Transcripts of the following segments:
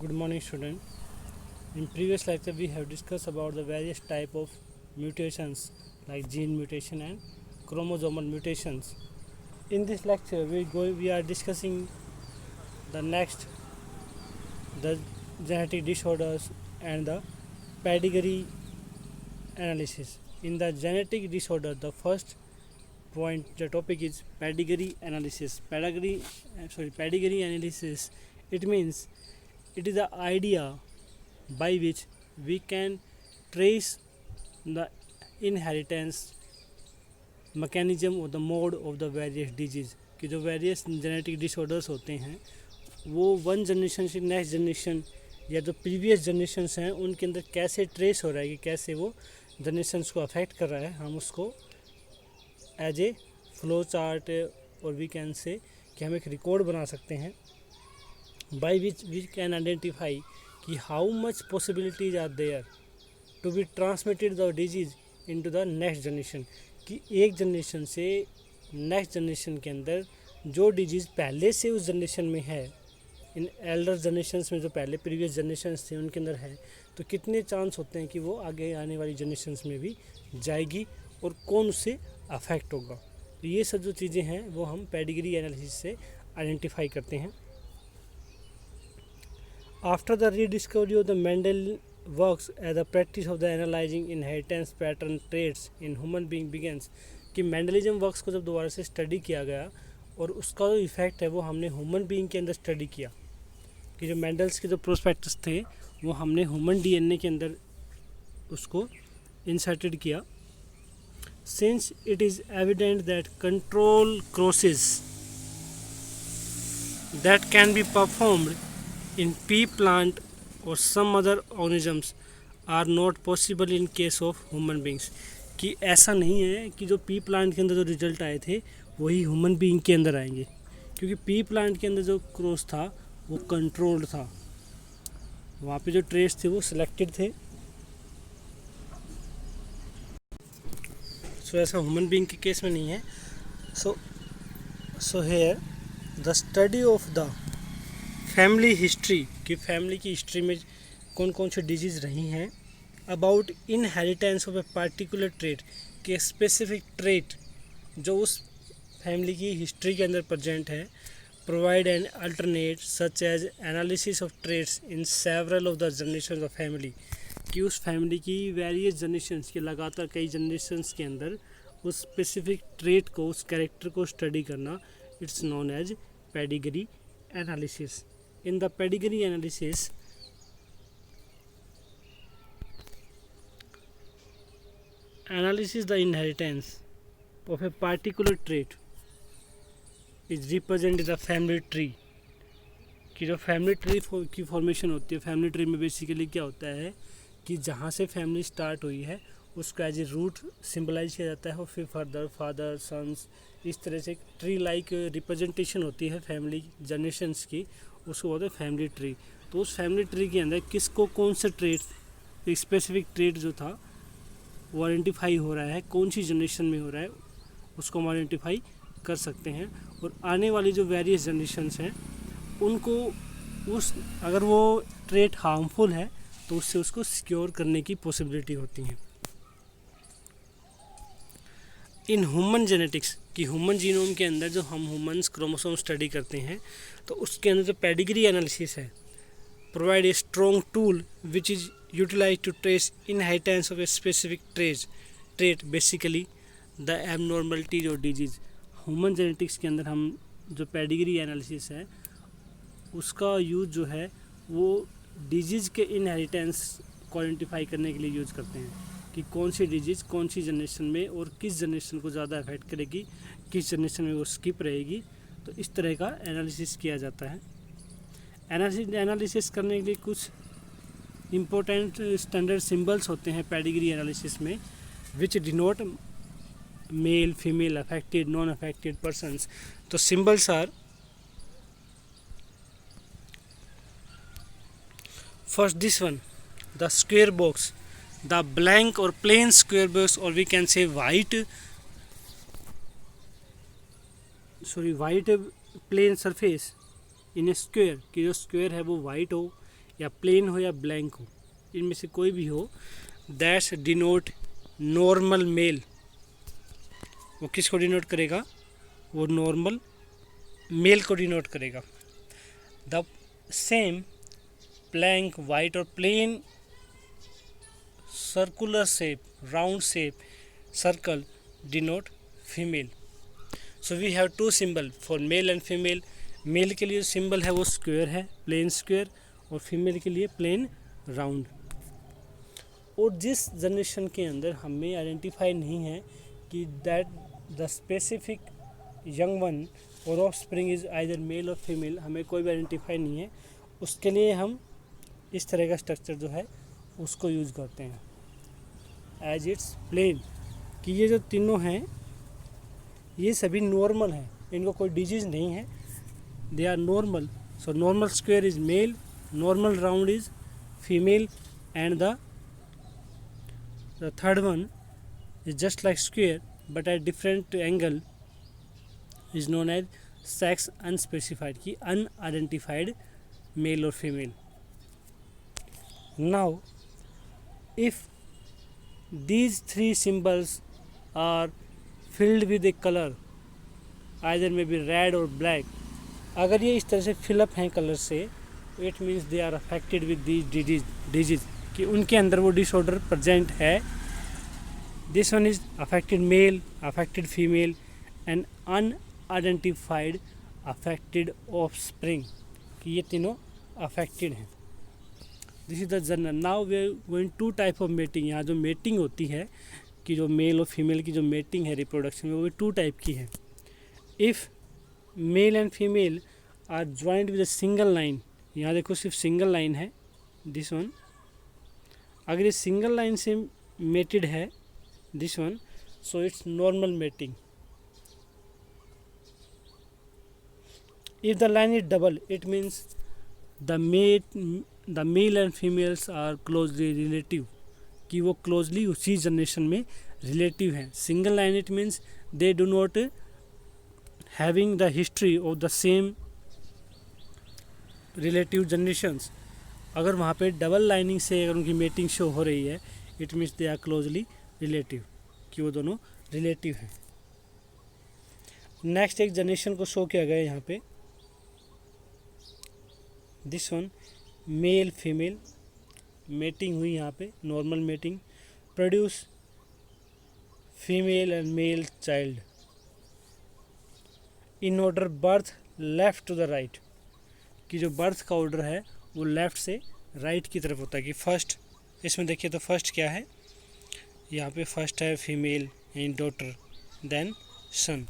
Good morning, student. In previous lecture, we have discussed about the various type of mutations like gene mutation and chromosomal mutations. In this lecture, we are discussing the next, the genetic disorders and the pedigree analysis. In the genetic disorder, the first point, the topic is pedigree analysis. Pedigree analysis. It means it is the idea by which we can trace the inheritance mechanism or the mode of the various disease कि जो various genetic disorders होते हैं वो one generation से next generation या जो previous generations हैं उनके अंदर कैसे ट्रेस हो रहा है कि कैसे वो जनरेशन्स को अफेक्ट कर रहा है. हम उसको एज ए फ्लो चार्ट और वी कैन से कि हम एक रिकॉर्ड बना सकते हैं by which we can identify कि how much possibilities are there to be transmitted the disease into the next generation कि एक जनरेशन से नेक्स्ट जनरेशन के अंदर जो डिजीज़ पहले से उस जनरेशन में है, इन एल्डर जनरेशन्स में जो पहले प्रीवियस जनरेशन्स थे उनके अंदर है, तो कितने चांस होते हैं कि वो आगे आने वाली जनरेशन्स में भी जाएगी और कौन उससे अफेक्ट होगा. तो ये सब जो चीज़ें हैं वो हम पेडिग्री एनालिसिस से आइडेंटिफाई करते हैं. After the rediscovery of the Mendel works as a practice of the analyzing inheritance pattern traits in human being begins कि मेंडलिज्म वर्क्स को जब दोबारा से स्टडी किया गया और उसका जो इफ़ेक्ट है वो हमने ह्यूमन बीइंग के अंदर स्टडी किया कि जो मेंडल्स के जो प्रोस्पेक्टस थे वो हमने ह्यूमन डीएनए के अंदर उसको इंसर्टेड किया. Since it is evident that control crosses that can be performed in pea plant or some other organisms are not possible in case of human beings कि ऐसा नहीं है कि जो पी प्लांट के अंदर जो रिजल्ट आए थे वही ह्यूमन बीइंग के अंदर आएंगे क्योंकि पी प्लांट के अंदर जो क्रॉस था वो कंट्रोल्ड था, वहाँ पे जो ट्रेस थे वो सिलेक्टेड थे. सो ऐसा ह्यूमन बीइंग के केस में नहीं है. So here the study of the family history कि फैमिली की हिस्ट्री में कौन कौन सी डिजीज़ रही हैं about inheritance of a particular trait के स्पेसिफिक ट्रेट जो उस फैमिली की हिस्ट्री के अंदर प्रेजेंट है provide an alternate such as analysis of traits in several of the generation of family कि उस फैमिली की वेरियस जनरेशन्स के लगातार कई जनरेशन्स के अंदर उस स्पेसिफिक ट्रेट को उस कैरेक्टर को स्टडी करना it's known as pedigree analysis. In the pedigree analysis, the inheritance of a particular trait is represented in the family tree कि जो फैमिली ट्री की फॉर्मेशन होती है. फैमिली ट्री में बेसिकली क्या होता है कि जहाँ से फैमिली स्टार्ट हुई है उसको एज ए रूट सिंबलाइज किया जाता है और फिर फर्दर फादर सन्स इस तरह से ट्री लाइक रिप्रेजेंटेशन होती है फैमिली जनरेशन्स की, उसको बोलते हैं फैमिली ट्री. तो उस फैमिली ट्री के अंदर किसको कौन सा ट्रेट स्पेसिफिक ट्रेट जो था वो आइडेंटिफाई हो रहा है, कौन सी जनरेशन में हो रहा है उसको हम आइडेंटिफाई कर सकते हैं. और आने वाली जो वेरियस जनरेशन्स हैं उनको उस अगर वो ट्रेट हार्मफुल है तो उससे उसको सिक्योर करने की पॉसिबिलिटी होती है. इन ह्यूमन जेनेटिक्स कि ह्यूमन जीनोम के अंदर जो हम ह्यूमन्स क्रोमोसोम स्टडी करते हैं तो उसके अंदर जो पेडिग्री एनालिसिस है provide a strong tool which is utilize to trace inheritance of a specific trait basically the abnormalities और डिजीज़. ह्यूमन जेनेटिक्स के अंदर हम जो पेडिग्री एनालिसिस है उसका यूज़ जो है वो डिजीज़ के इनहेरिटेंस को आइडेंटिफाई करने के लिए यूज़ करते हैं कि कौन सी डिजीज़ कौन सी जनरेशन में और किस जनरेशन को ज़्यादा अफेक्ट करेगी, किस जनरेशन में वो स्किप रहेगी. तो इस तरह का एनालिसिस किया जाता है. एनालिसिस करने के लिए कुछ इम्पोर्टेंट स्टैंडर्ड सिंबल्स होते हैं पेडिग्री एनालिसिस में which denote male female affected non affected persons. तो symbols are first this one the square box, the blank or plain square box or we can say white plain surface in A square कि जो square है वो white हो या plane हो या blank हो, इनमें से कोई भी हो, दैट्स डिनोट नॉर्मल मेल। वो किसको डिनोट करेगा? वो नॉर्मल मेल को डिनोट करेगा। द सेम ब्लैंक वाइट और plain circular shape, round shape, circle denote female. So we have two symbol for male and female. Male के लिए सिंबल है वो स्क्वायर है, प्लेन स्क्वायर, और फीमेल के लिए प्लेन राउंड। और जिस जनरेशन के अंदर हमें आइडेंटिफाई नहीं है कि that the specific young one और offspring is either male और फीमेल, हमें कोई भी आइडेंटिफाई नहीं है, उसके लिए हम इस तरह का स्ट्रक्चर जो है उसको यूज़ करते हैं एज इट्स प्लेन, कि ये जो तीनों हैं ये सभी नॉर्मल हैं, इनको कोई डिजीज़ नहीं है, they are normal. So normal square is male, normal round is female, and the third one is just like square but at different angle is known as sex unspecified, ki unidentified male or female. Now if these three symbols are filled with a color, either may be red or black, अगर ये इस तरह से fill up हैं colour से, it means they are affected with these disease, कि उनके अंदर वो डिसऑर्डर प्रेजेंट है। This one is affected male, affected female, and unidentified affected offspring, कि ये तीनों affected हैं। This is the general. Now we are going two type of mating. यहाँ जो mating होती है कि जो मेल और फीमेल की जो mating है रिप्रोडक्शन में, वो टू टाइप की है। If male and female are joined with a single line, यहाँ देखो सिर्फ सिंगल लाइन है, this one, अगर ये सिंगल लाइन से mated है this one, so it's normal mating. If the line is double, it means the male and females are closely relative, कि वो closely उसी जनरेशन में relative हैं। Single line it means they do not having the history of the same relative generations। अगर वहाँ पे double lining से अगर उनकी मेटिंग शो हो रही है, it means they are closely relative, कि वो दोनों रिलेटिव हैं। नेक्स्ट एक जनरेशन को शो किया गया यहाँ पे, this one male female mating हुई यहाँ पे, normal mating, produce female and male child in order birth left to the right, कि जो बर्थ का ऑर्डर है वो लेफ्ट से राइट की तरफ होता है। कि फर्स्ट, इसमें देखिए तो फर्स्ट क्या है, यहाँ पे फर्स्ट है female and daughter, then son.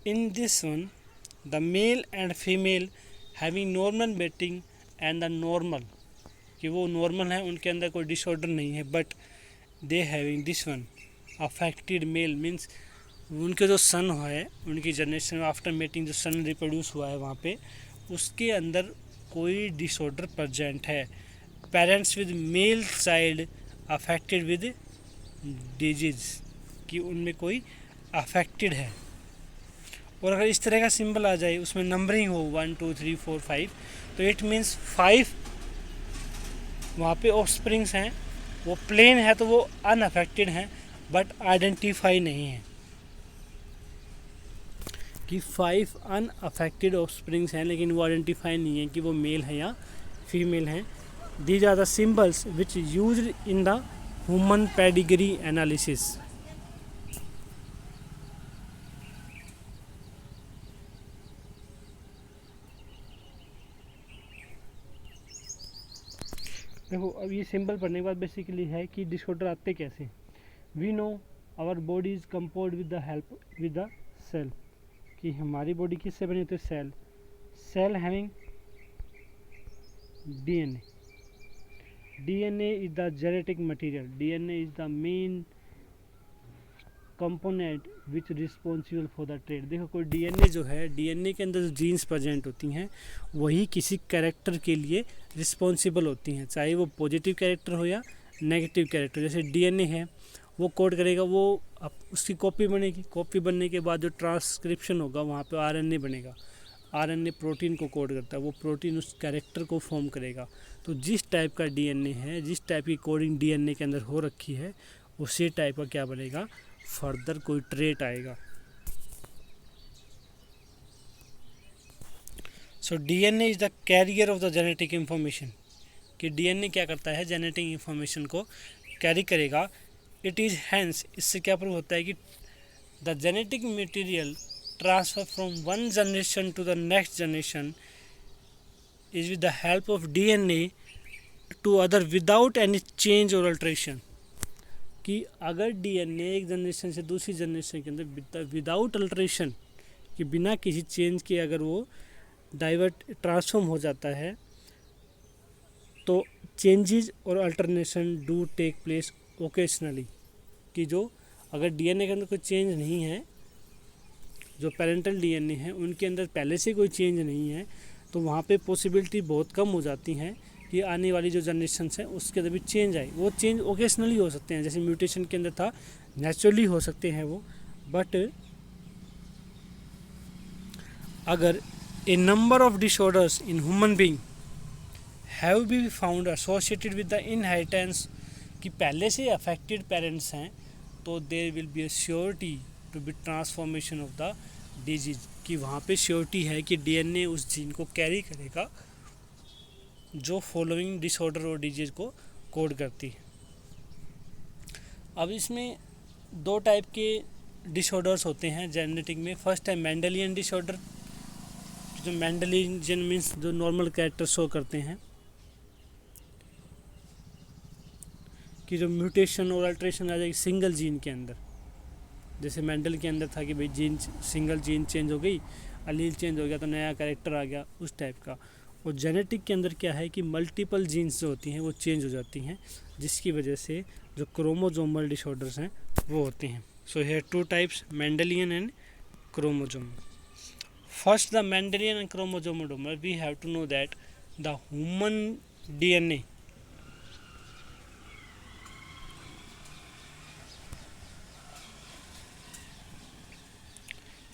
In this one the male and female having normal mating and the normal, कि वो नॉर्मल है, उनके अंदर कोई डिसऑर्डर नहीं है, but they having this one affected male, means उनके जो सन है, उनकी जनरेशन आफ्टर मेटिंग जो सन रिप्रोड्यूस हुआ है वहाँ पे, उसके अंदर कोई डिसऑर्डर प्रेजेंट है। Parents with male child affected with disease, कि उनमें कोई अफेक्टेड है। और अगर इस तरह का सिंबल आ जाए, उसमें नंबरिंग हो 1 2 3 4 5, तो इट मीन्स 5 वहाँ पे ऑफस्प्रिंग्स हैं। वो प्लेन है तो वो अनअफेक्टेड हैं, बट आइडेंटिफाई नहीं है, कि 5 अनअफेक्टेड ऑफस्प्रिंग्स हैं, लेकिन वो आइडेंटिफाई नहीं है कि वो मेल है या फीमेल हैं। These are the symbols which used in the human pedigree analysis. देखो अब ये सिंबल पढ़ने के बाद बेसिकली है कि डिसऑर्डर आते कैसे। We know our body is composed with the help with the cell, कि हमारी बॉडी किससे बनी होती है? Cell. Cell having DNA, DNA is the genetic material. DNA is the main component which responsible for the trait. देखो कोई DNA जो है, DNA के अंदर जो जीन्स प्रेजेंट होती हैं वही किसी कैरेक्टर के लिए रिस्पॉन्सिबल होती हैं, चाहे वो पॉजिटिव कैरेक्टर हो या नेगेटिव कैरेक्टर। जैसे DNA है वो कोड करेगा, वो उसकी कॉपी बनेगी, कॉपी बनने के बाद जो ट्रांसक्रिप्शन होगा वहाँ पे RNA बनेगा, आरएनए प्रोटीन को कोड करता है, वो प्रोटीन उस कैरेक्टर को फॉर्म करेगा। तो जिस टाइप का डीएनए है, जिस टाइप की कोडिंग डीएनए के अंदर हो रखी है, उसी टाइप का क्या बनेगा, फर्दर कोई ट्रेट आएगा। So DNA is the carrier of the genetic information, कि डीएनए क्या करता है, जेनेटिक इंफॉर्मेशन को कैरी करेगा। इट इज़ हैंस, इससे क्या प्रूव होता है कि the genetic material transfer from one generation to the next generation is with the help of DNA to other without any change और अल्ट्रेशन। कि अगर डीएनए एक जनरेशन से दूसरी जनरेशन के अंदर विदाउट अल्ट्रेशन, कि बिना किसी चेंज के अगर वो डाइवर्ट ट्रांसफॉर्म हो जाता है, तो चेंजेस और alternation do take place occasionally. कि जो अगर डीएनए के अंदर कोई चेंज नहीं है, जो पेरेंटल डीएनए है उनके अंदर पहले से कोई चेंज नहीं है, तो वहाँ पे पॉसिबिलिटी बहुत कम हो जाती है कि आने वाली जो जनरेशन्स हैं उसके अंदर भी चेंज आए। वो चेंज ओकेशनली हो सकते हैं, जैसे म्यूटेशन के अंदर था, नेचुरली हो सकते हैं वो। बट अगर a number of disorders in human being have be found associated with the inheritance, कि पहले से अफेक्टेड पेरेंट्स हैं, तो there will be a surety to be transformation of the disease, कि वहाँ पे श्योरिटी है कि डीएनए उस जीन को कैरी करेगा जो फॉलोइंग डिसऑर्डर और डिजीज को कोड करती है। अब इसमें दो टाइप के डिसऑर्डर्स होते हैं जेनेटिक में। फर्स्ट है मेंडेलियन डिसऑर्डर, जो मेंडेलियन मीन्स जो नॉर्मल कैरेक्टर शो करते हैं, कि जो म्यूटेशन और अल्ट्रेशन आ जाएगी सिंगल जीन के अंदर। जैसे मेंडल के अंदर था कि भाई जीन, सिंगल जीन चेंज हो गई, अलील चेंज हो गया तो नया कैरेक्टर आ गया, उस टाइप का। और जेनेटिक के अंदर क्या है कि मल्टीपल जीन्स जो होती हैं वो चेंज हो जाती हैं, जिसकी वजह से जो क्रोमोजोमल डिसऑर्डर्स हैं वो होते हैं। So here two types, Mendelian and chromosome. First the Mendelian and chromosomal, we have to know that the human DNA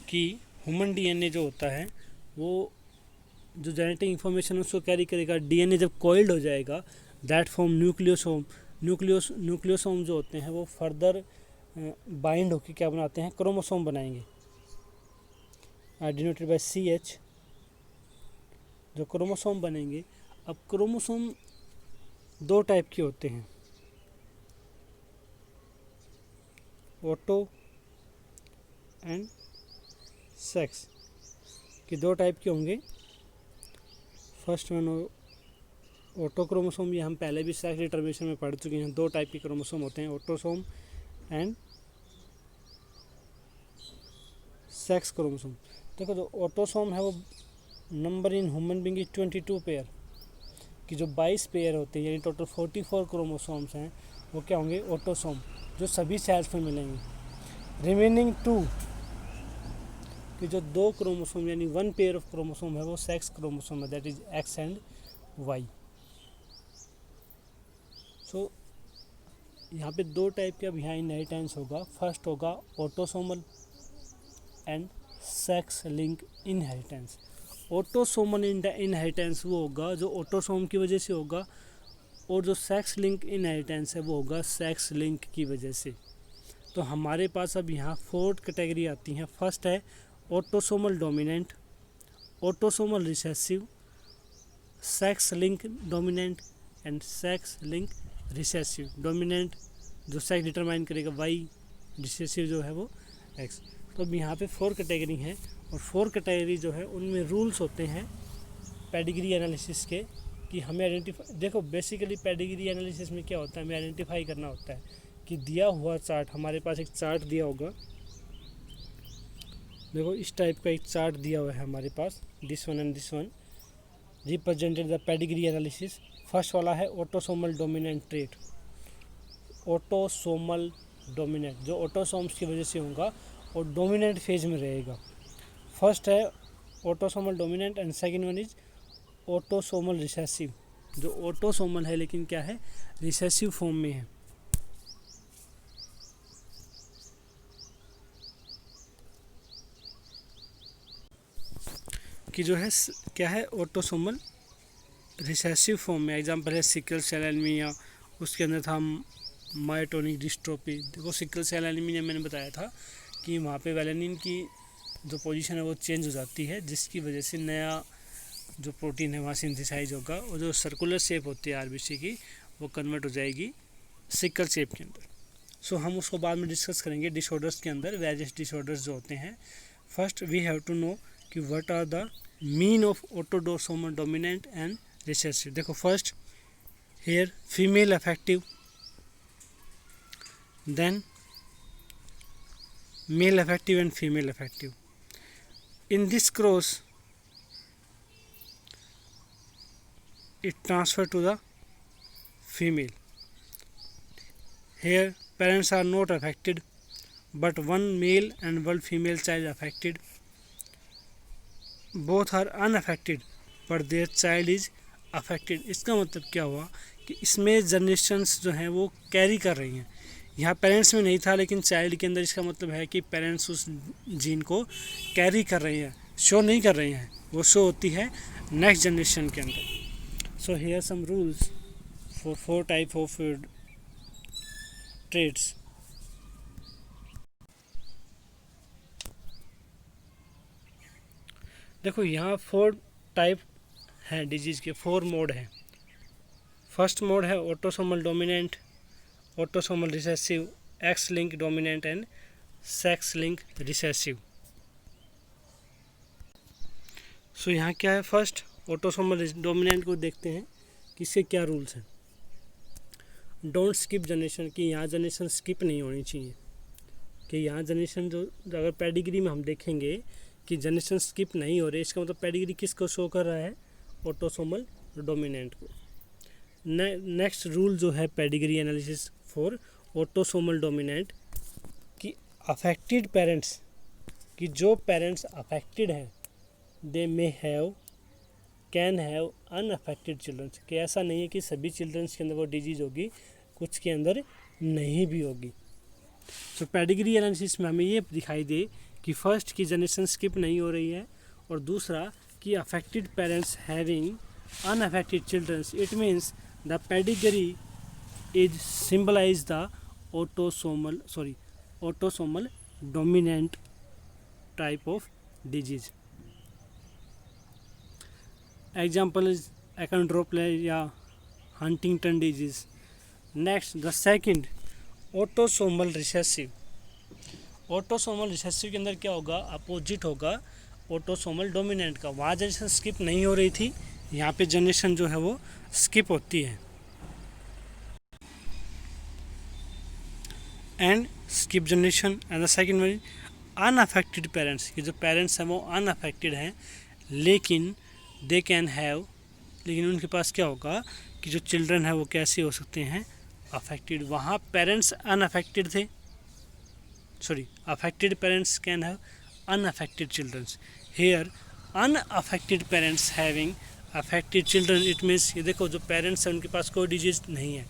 कि ह्यूमन डीएनए जो होता है वो जो जेनेटिक इन्फॉर्मेशन उसको कैरी करेगा। डीएनए जब कॉइल्ड हो जाएगा, दैट फॉर्म न्यूक्लियोसोम। न्यूक्लियोसोम जो होते हैं वो फर्दर बाइंड होकर क्या बनाते हैं, क्रोमोसोम बनाएंगे, डिनोटेड बाय CH, जो क्रोमोसोम बनेंगे। अब क्रोमोसोम दो टाइप के होते हैं, ऑटो एंड सेक्स, कि दो टाइप के होंगे। फर्स्ट वन ऑटो क्रोमोसोम, ये हम पहले भी सेक्स डिटर्मिनेशन में पढ़ चुके हैं। दो टाइप के क्रोमोसोम होते हैं, ऑटोसोम एंड सेक्स क्रोमोसोम। देखो जो ऑटोसोम है वो number in human being is 22 pair, कि जो 22 पेयर होते हैं, यानी टोटल 44 क्रोमोसोम्स हैं, वो क्या होंगे, ऑटोसोम, जो सभी सेल्स में मिलेंगे। रिमेनिंग 2, कि जो 2 क्रोमोसोम यानी 1 पेयर ऑफ क्रोमोसोम है वो सेक्स क्रोमोसोम है, that is X and Y। सो यहाँ पे दो टाइप का यहाँ इनहेरिटेंस होगा। फर्स्ट होगा autosomal and sex link inheritance. Autosomal inheritance वो होगा जो ऑटोसोम की वजह से होगा, और जो सेक्स लिंक इनहेरिटेंस है वो होगा सेक्स लिंक की वजह से। तो हमारे पास अब यहाँ 4 कैटेगरी आती हैं। फर्स्ट है autosomal dominant, autosomal recessive, sex link dominant and sex link recessive. Dominant जो सेक्स डिटरमाइन करेगा Y, रिसेसिव जो है वो X। तो अब यहाँ पे 4 कैटेगरी हैं, और 4 कैटेगरी जो है उनमें रूल्स होते हैं पेडिग्री एनालिसिस के, कि हमें आइडेंटिफाई, देखो बेसिकली पेडिग्री एनालिसिस में क्या होता है, हमें आइडेंटिफाई करना होता है कि दिया हुआ चार्ट, हमारे पास एक चार्ट दिया होगा, देखो इस टाइप का एक चार्ट दिया हुआ है हमारे पास, this one and this one represented the pedigree analysis. First वाला है autosomal dominant trait, autosomal dominant, जो ऑटोसोम्स की वजह से होगा और डोमिनेंट फेज में रहेगा। फर्स्ट है autosomal dominant and second one is autosomal recessive, जो ऑटोसोमल है लेकिन क्या है, रिसेसिव फॉर्म में है। कि जो है क्या है, ऑटोसोमल रिसेसिव फॉर्म में। एग्जांपल है सिकल सेल एनीमिया, उसके अंदर था मायोटोनिक डिस्ट्रोफी। देखो सिकल सेल एनीमिया मैंने बताया था कि वहाँ पे वेलिनिन की जो पोजीशन है वो चेंज हो जाती है, जिसकी वजह से नया जो प्रोटीन है वहाँ सिंथेसाइज होगा और जो सर्कुलर शेप होती है आरबीसी की वो कन्वर्ट हो जाएगी सिकल शेप के अंदर। सो हम उसको बाद में डिस्कस करेंगे डिसऑर्डर्स के अंदर, वेरियस डिसऑर्डर्स जो होते हैं। First we have to know कि what are the mean of autosomal dominant and recessive. देखो first here female affective, then male affective and female affective. In this cross it transfer to the female. Here parents are not affected, but one male and one female child affected. Both are unaffected, but their child is affected. इसका मतलब क्या हुआ कि इसमें generations जो हैं वो carry कर रही हैं। यहाँ पेरेंट्स में नहीं था लेकिन चाइल्ड के अंदर, इसका मतलब है कि पेरेंट्स उस जीन को कैरी कर रही हैं, शो नहीं कर रही हैं, वो शो होती है नेक्स्ट जनरेशन के अंदर। So here some rules for 4 type of traits. देखो यहाँ 4 टाइप हैं डिजीज़ के, 4 मोड हैं। फर्स्ट मोड है autosomal dominant, autosomal recessive, X link dominant and sex link recessive. So यहाँ क्या है, फर्स्ट ऑटोसोमल डोमिनेंट को देखते हैं कि इसके क्या रूल्स हैं। डोंट स्किप जनरेशन, कि यहाँ जनरेशन स्किप नहीं होनी चाहिए, कि यहाँ जनरेशन जो अगर पेडिग्री में हम देखेंगे कि जनरेशन स्किप नहीं हो रही, इसका मतलब पेडिग्री किसको शो कर रहा है, ऑटोसोमल डोमिनेंट को। नेक्स्ट रूल जो है pedigree analysis for autosomal dominant, कि अफेक्टेड पेरेंट्स, कि जो पेरेंट्स अफेक्टेड हैं they may have can have unaffected childrens, कि ऐसा नहीं है कि सभी चिल्ड्रंस के अंदर वो डिजीज़ होगी, कुछ के अंदर नहीं भी होगी। तो पेडिग्री एनालिसिस में हमें ये दिखाई दे कि फर्स्ट की जनरेशन स्किप नहीं हो रही है, और दूसरा कि affected parents having unaffected children, it means the pedigree is symbolize the autosomal dominant type of disease. Example is achondroplasia, Huntington disease. Next, the second autosomal recessive. Autosomal recessive के अंदर क्या होगा, अपोजिट होगा ऑटोसोमल डोमिनेंट का। वहाँ generation skip नहीं हो रही थी, यहाँ पे जनरेशन जो है वो स्किप होती है। And skip generation and the second one unaffected parents, कि जो पेरेंट्स हैं वो अनअफेक्टेड हैं लेकिन दे कैन हैव, लेकिन उनके पास क्या होगा कि जो चिल्ड्रन है वो कैसे हो सकते हैं, अफेक्टेड। वहाँ पेरेंट्स अनअफेक्टेड थे, sorry affected parents can have unaffected childrens. Here unaffected parents having affected children, it means ये देखो जो पेरेंट्स हैं उनके पास कोई डिजीज़ नहीं है,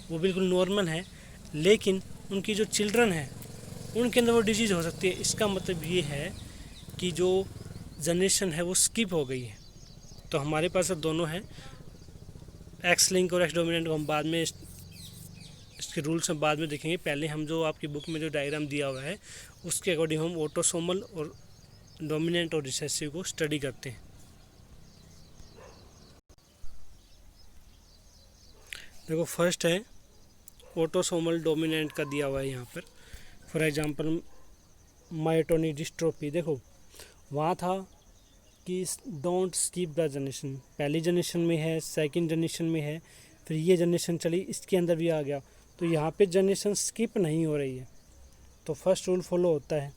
वो बिल्कुल नॉर्मल है, लेकिन उनकी जो चिल्ड्रन है उनके अंदर वो डिजीज़ हो सकती है। इसका मतलब ये है कि जो जनरेशन है वो स्किप हो गई है। तो हमारे पास दोनों हैं, एक्स लिंक और एक्स डोमिनेंट को हम बाद में इसके रूल्स हम बाद में देखेंगे। पहले हम जो आपकी बुक में जो डायग्राम दिया हुआ है उसके अकॉर्डिंग हम ऑटोसोमल और डोमिनेंट और रिसेसिव को स्टडी करते हैं। देखो फर्स्ट है ऑटोसोमल डोमिनेंट का दिया हुआ है यहाँ पर, फॉर एग्जांपल मायोटोनिक डिस्ट्रोफी। देखो वहाँ था कि डोंट स्किप द जनरेशन, पहली जनरेशन में है, सेकंड जनरेशन में है, फिर ये जनरेशन चली इसके अंदर भी आ गया, तो यहाँ पे जनरेशन स्किप नहीं हो रही है, तो फर्स्ट रूल फॉलो होता है।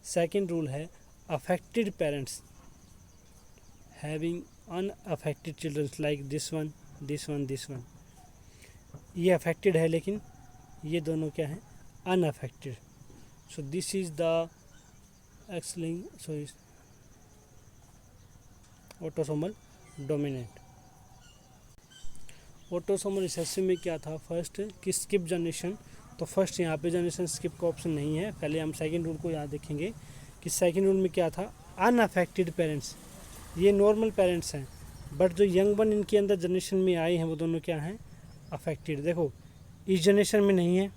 सेकंड रूल है affected parents having unaffected children like this one this one this one, ये अफेक्टेड है लेकिन ये दोनों क्या है, unaffected. So this is the x link, sorry autosomal dominant. Autosomal recessive में क्या था, फर्स्ट कि स्किप जनरेशन, तो फर्स्ट यहाँ पे जनरेशन स्किप का ऑप्शन नहीं है। पहले हम सेकंड रूल को यहाँ देखेंगे कि सेकंड रूल में क्या था, अनअफेक्टेड पेरेंट्स, ये नॉर्मल पेरेंट्स हैं, बट जो यंग वन इनके अंदर जनरेशन में आई हैं वो दोनों क्या हैं, अफेक्टेड। देखो इस जनरेशन में नहीं है,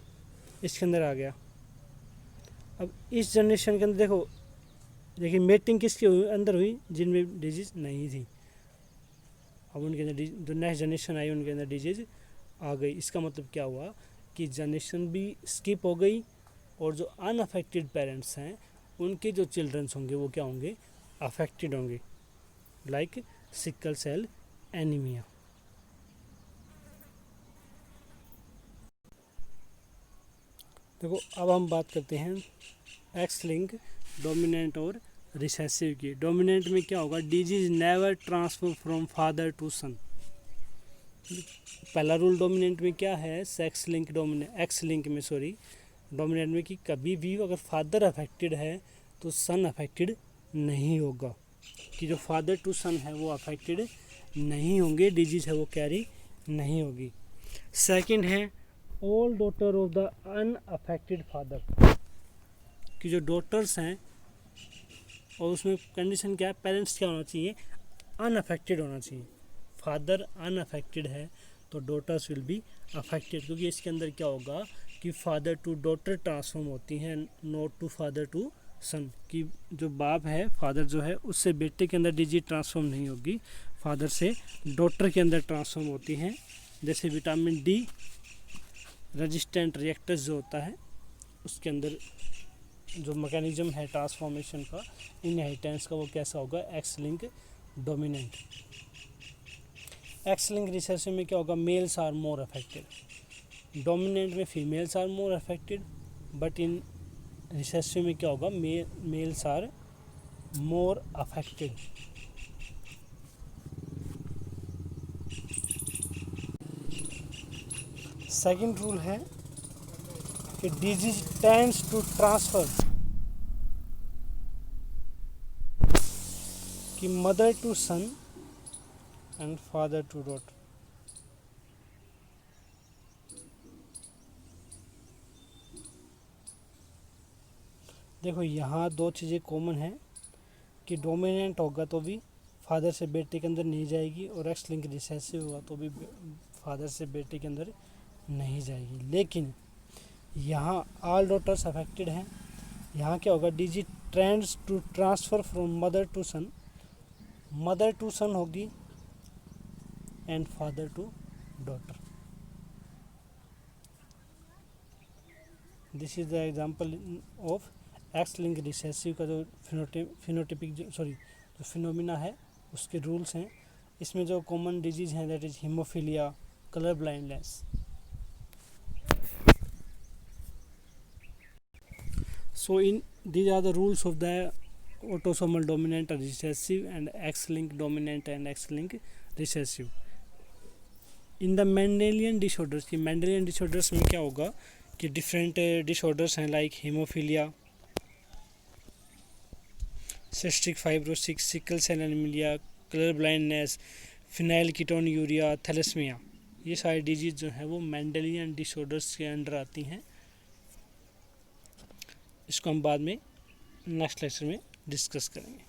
इसके अंदर आ गया। अब इस जनरेशन के अंदर देखो, देखिए मेटिंग किसके अंदर हुई, जिनमें डिजीज नहीं थी। अब उनके अंदर जो नेक्स्ट जनरेशन आई उनके अंदर डिजीज आ गई। इसका मतलब क्या हुआ कि जनरेशन भी स्किप हो गई, और जो अनअफेक्टेड पेरेंट्स हैं उनके जो चिल्ड्रंस होंगे वो क्या होंगे, अफेक्टेड होंगे, लाइक सिकल सेल एनीमिया। देखो अब हम बात करते हैं एक्स लिंक डोमिनेंट और रिसेसिव की। डोमिनेंट में क्या होगा, disease never transfer from father to son. पहला रूल डोमिनेंट में क्या है, sex link dominant, X link में सॉरी डोमिनेंट में कि कभी भी अगर फादर अफेक्टेड है तो सन अफेक्टेड नहीं होगा, कि जो फादर टू सन है वो अफेक्टेड नहीं होंगे, डिजीज है वो कैरी नहीं होगी। सेकंड है all daughter of the unaffected father, कि जो डॉटर्स हैं और उसमें कंडीशन क्या है, पेरेंट्स क्या होना चाहिए, अनअफेक्टेड होना चाहिए। फादर अनअफेक्टेड है तो डॉटर्स विल बी अफेक्टेड, क्योंकि इसके अंदर क्या होगा कि फादर टू डॉटर ट्रांसफॉर्म होती हैं, नॉट टू फादर टू सन, कि जो बाप है फादर जो है उससे बेटे के अंदर डिजीज ट्रांसफॉर्म नहीं होगी, फादर से डॉटर के अंदर ट्रांसफॉर्म होती हैं। जैसे विटामिन डी रेजिस्टेंट रिएक्टर्स जो होता है उसके अंदर जो मैकेनिज्म है ट्रांसफॉर्मेशन का, इनहेरिटेंस का, वो कैसा होगा, X link dominant. X link recessive में क्या होगा, males are more affected. Dominant में females are more affected, but in recessive में क्या होगा, males are more affected. Second rule है कि डिजीज टेंड्स टू ट्रांसफर, कि mother to son and father to daughter. देखो यहाँ दो चीज़ें कॉमन हैं कि डोमिनेंट होगा तो भी फादर से बेटे के अंदर नहीं जाएगी, और एक्स लिंक रिसेसिव होगा तो भी फादर से बेटे के अंदर नहीं जाएगी। लेकिन यहाँ ऑल डॉटर्स अफेक्टेड हैं, यहाँ क्या होगा, disease trends to transfer from mother to son होगी and father to daughter. This is the example of X link recessive का जो फिनोटिपिक जो फिनोमिना है उसके रूल्स हैं। इसमें जो कॉमन डिजीज हैं that is haemophilia, colour blindness. So these are the rules of the autosomal dominant and recessive and X-linked dominant and X-linked recessive. In the Mendelian disorders, की Mendelian disorders में क्या होगा कि different disorders हैं like haemophilia, cystic fibrosis, sickle cell anaemia, colour blindness, phenylketonuria, thalassaemia. ये सारी disease जो है वो मेंडेलियन डिसऑर्डर्स के अंडर आती हैं। इसको हम बाद में नेक्स्ट लेक्चर में डिस्कस करेंगे।